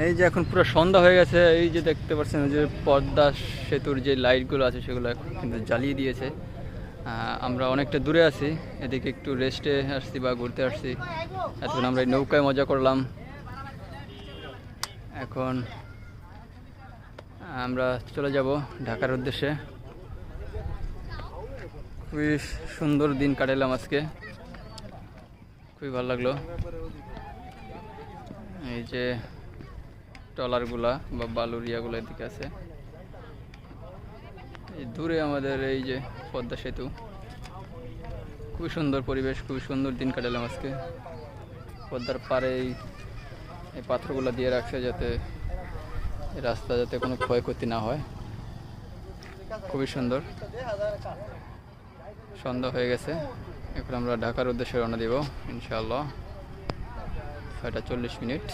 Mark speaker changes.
Speaker 1: এই যে এখন পুরো সন্ধ্যা হয়ে গেছে, এই যে দেখতে পাচ্ছেন যে পদ্মা সেতুর যে লাইটগুলো আছে সেগুলো কিন্তু জ্বালিয়ে দিয়েছে। আমরা অনেকটা দূরে আছি, এদিকে একটু রেস্টে আসছি বা ঘুরতে আসছি। এখন আমরা এই নৌকায় মজা করলাম। এখন আমরা চলে যাব ঢাকার উদ্দেশ্যে। খুবই সুন্দর দিন কাটালাম আজকে, খুবই ভালো লাগলো। এই যে ট্রলারগুলা বা বালুরিয়াগুলো এদিকে আছে, এই দূরে আমাদের এই যে পদ্মা সেতু। খুবই সুন্দর পরিবেশ, খুবই সুন্দর দিন কাটালাম আজকে। পদ্মার পাড়ে এই পাথরগুলো দিয়ে রাখছে যাতে রাস্তা যাতে কোনো ক্ষয়ক্ষতি না হয়। খুবই সুন্দর। সন্ধ্যা হয়ে গেছে, এখন আমরা ঢাকার উদ্দেশ্যে রওনা দিব ইনশাআল্লাহ 6:40।